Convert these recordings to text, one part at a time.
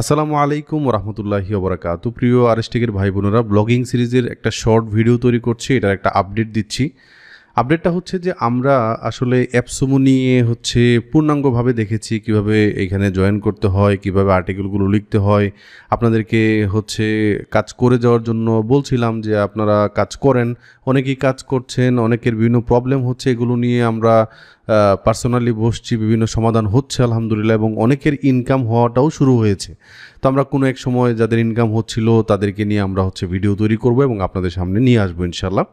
আসসালামু আলাইকুম ওরহমতুল্লাহি ওবরাকাতু। প্রিয় আরএসটিকের ভাই বোনেরা, ব্লগিং সিরিজের একটা শর্ট ভিডিও তৈরি করছি, এটার একটা আপডেট দিচ্ছি। আপডেটটা হচ্ছে যে আমরা আসলে অ্যাপসমো নিয়ে পূর্ণাঙ্গভাবে দেখেছি কিভাবে এখানে জয়েন করতে হয়, কিভাবে আর্টিকেলগুলো লিখতে হয়। আপনাদেরকে কাজ করে যাওয়ার জন্য বলছিলাম যে আপনারা কাজ করেন, অনেকেই কাজ করছেন, অনেকের বিভিন্ন প্রবলেম হচ্ছে, এগুলো নিয়ে আমরা পার্সোনালি বসছি, বিভিন্ন সমাধান হচ্ছে আলহামদুলিল্লাহ, এবং অনেকের ইনকাম হওয়াটাও শুরু হয়েছে। তো আমরা কোনো এক সময় যাদের ইনকাম হচ্ছিল তাদেরকে নিয়ে আমরা ভিডিও তৈরি করব এবং আপনাদের সামনে নিয়ে আসবো ইনশাল্লাহ।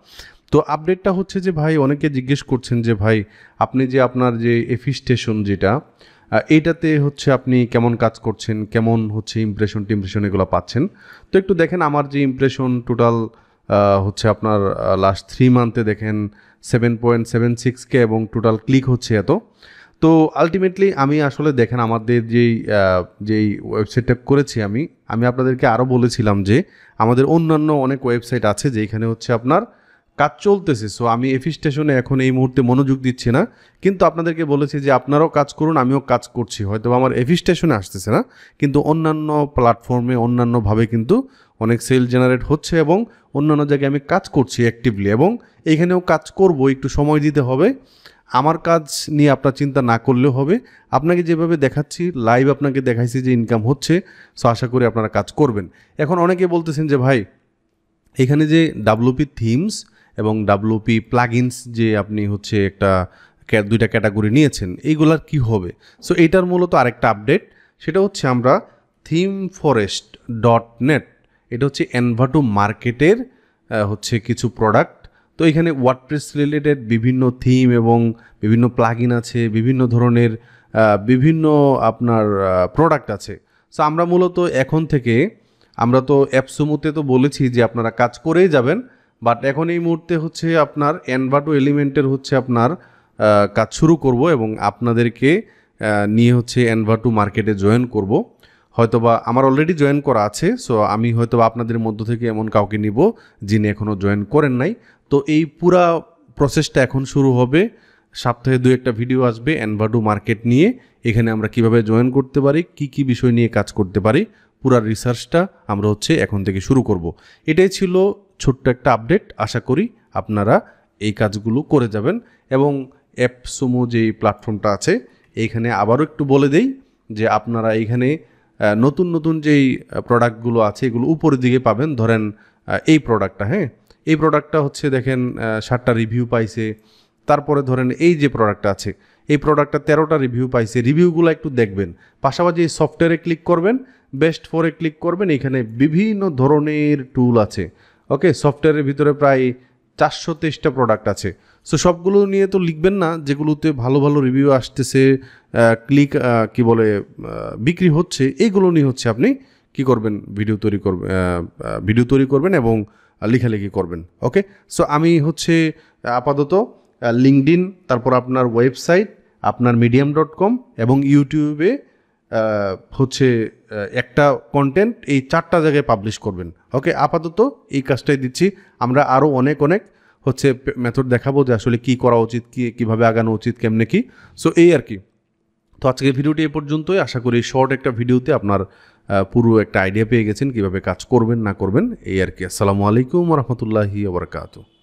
তো আপডেটটা হচ্ছে যে ভাই, অনেকে জিজ্ঞেস করছেন যে ভাই আপনি যে আপনার যে এফি স্টেশন যেটা এইটাতে আপনি কেমন কাজ করছেন, কেমন ইমপ্রেশন এগুলো পাচ্ছেন। তো একটু দেখেন আমার যে ইমপ্রেশন টোটাল আপনার লাস্ট 3 মান্থে দেখেন 7.76K এবং টোটাল ক্লিক হচ্ছে এত। তো আলটিমেটলি আমি আসলে দেখেন আমাদের যেই ওয়েবসাইটটা করেছি আমি আপনাদেরকে আরও বলেছিলাম যে আমাদের অন্যান্য অনেক ওয়েবসাইট আছে যেখানে আপনার কাজ চলতেছে। সো আমি এফি স্টেশনে এখন এই মুহূর্তে মনোযোগ দিচ্ছি না, কিন্তু আপনাদেরকে বলেছি যে আপনারাও কাজ করুন, আমিও কাজ করছি। হয়তো আমার এফি স্টেশনে আসতেছে না, কিন্তু অন্যান্য প্ল্যাটফর্মে অন্যান্যভাবে কিন্তু অনেক সেল জেনারেট হচ্ছে এবং অন্যান্য জায়গায় আমি কাজ করছি অ্যাক্টিভলি, এবং এইখানেও কাজ করব। একটু সময় দিতে হবে, আমার কাজ নিয়ে আপনার চিন্তা না করলেও হবে। আপনাকে যেভাবে দেখাচ্ছি লাইভ, আপনাকে দেখাইছি যে ইনকাম হচ্ছে, সো আশা করি আপনারা কাজ করবেন। এখন অনেকে বলতেছেন যে ভাই এখানে যে ডাব্লুপি থিমস এবং ডাব্লুপি প্লাগইনস যে আপনি দুইটা ক্যাটাগরি নিয়েছেন, এইগুলার কি হবে। সো এইটার মূলত আরেকটা আপডেট, সেটা আমরা themeforest.net, এটা এনভাটো মার্কেটের কিছু প্রোডাক্ট। তো এখানে ওয়ার্ডপ্রেস রিলেটেড বিভিন্ন থিম এবং বিভিন্ন প্লাগইন আছে, বিভিন্ন ধরনের বিভিন্ন আপনার প্রোডাক্ট আছে। সো আমরা মূলত এখন থেকে, আমরা তো অ্যাপসমোতে তো বলেছি যে আপনারা কাজ করেই যাবেন, বাট এখন এই মুহূর্তে আপনার এনভাটো এলিমেন্টের আপনার কাজ শুরু করব এবং আপনাদেরকে নিয়ে এনভাটো মার্কেটে জয়েন করব। হয়তোবা আমার অলরেডি জয়েন করা আছে, সো আমি হয়তোবা আপনাদের মধ্য থেকে এমন কাউকে নিব যিনি এখনও জয়েন করেন নাই। তো এই পুরা প্রসেসটা এখন শুরু হবে, সপ্তাহে 2-1টা ভিডিও আসবে এনভাটো মার্কেট নিয়ে। এখানে আমরা কিভাবে জয়েন করতে পারি, কি কি বিষয় নিয়ে কাজ করতে পারি, পুরা রিসার্চটা আমরা এখন থেকে শুরু করব। এটাই ছিল ছোট্ট একটা আপডেট। আশা করি আপনারা এই কাজগুলো করে যাবেন। এবং অ্যাপসমো যেই প্ল্যাটফর্মটা আছে, এইখানে আবারও একটু বলে দেই যে আপনারা এইখানে নতুন নতুন যেই প্রোডাক্টগুলো আছে এগুলো উপরের দিকে পাবেন। ধরেন এই প্রোডাক্টটা, এই প্রোডাক্টটা দেখেন 7টা রিভিউ পাইছে। তারপরে ধরেন এই যে প্রোডাক্টটা আছে, এই প্রোডাক্টটা 13টা রিভিউ পাইছে। রিভিউগুলো একটু দেখবেন, পাশাপাশি এই সফটওয়্যারে ক্লিক করবেন, বেস্ট ফরে ক্লিক করবেন। এখানে বিভিন্ন ধরনের টুল আছে। ওকে, সফটওয়্যারের ভিতরে প্রায় 423টা প্রোডাক্ট আছে। সো সবগুলো নিয়ে তো লিখবেন না, যেগুলোতে ভালো ভালো রিভিউ আসতেছে, বিক্রি হচ্ছে, এইগুলো নিয়ে আপনি কি করবেন, ভিডিও তৈরি করবেন এবং লেখালেখি করবেন। ওকে, সো আমি আপাতত লিঙ্কডইন, তারপর আপনার ওয়েবসাইট, আপনার medium.com এবং ইউটিউবে একটা কন্টেন্ট, এই 4টা জায়গায় পাবলিশ করবেন। ওকে, আপাতত এই কাজটাই দিচ্ছি। আমরা আরও অনেক মেথড দেখাবো যে আসলে কী করা উচিত, কীভাবে আগানো উচিত, কেমনে কি। সো এই আর কি। তো আজকের ভিডিওটি এ পর্যন্তই। আশা করি শর্ট একটা ভিডিওতে আপনার পুরো একটা আইডিয়া পেয়ে গেছেন কীভাবে কাজ করবেন না করবেন, এই আর কি। আসসালামু আলাইকুম রহমতুল্লাহি ওয়া বারাকাতুহু।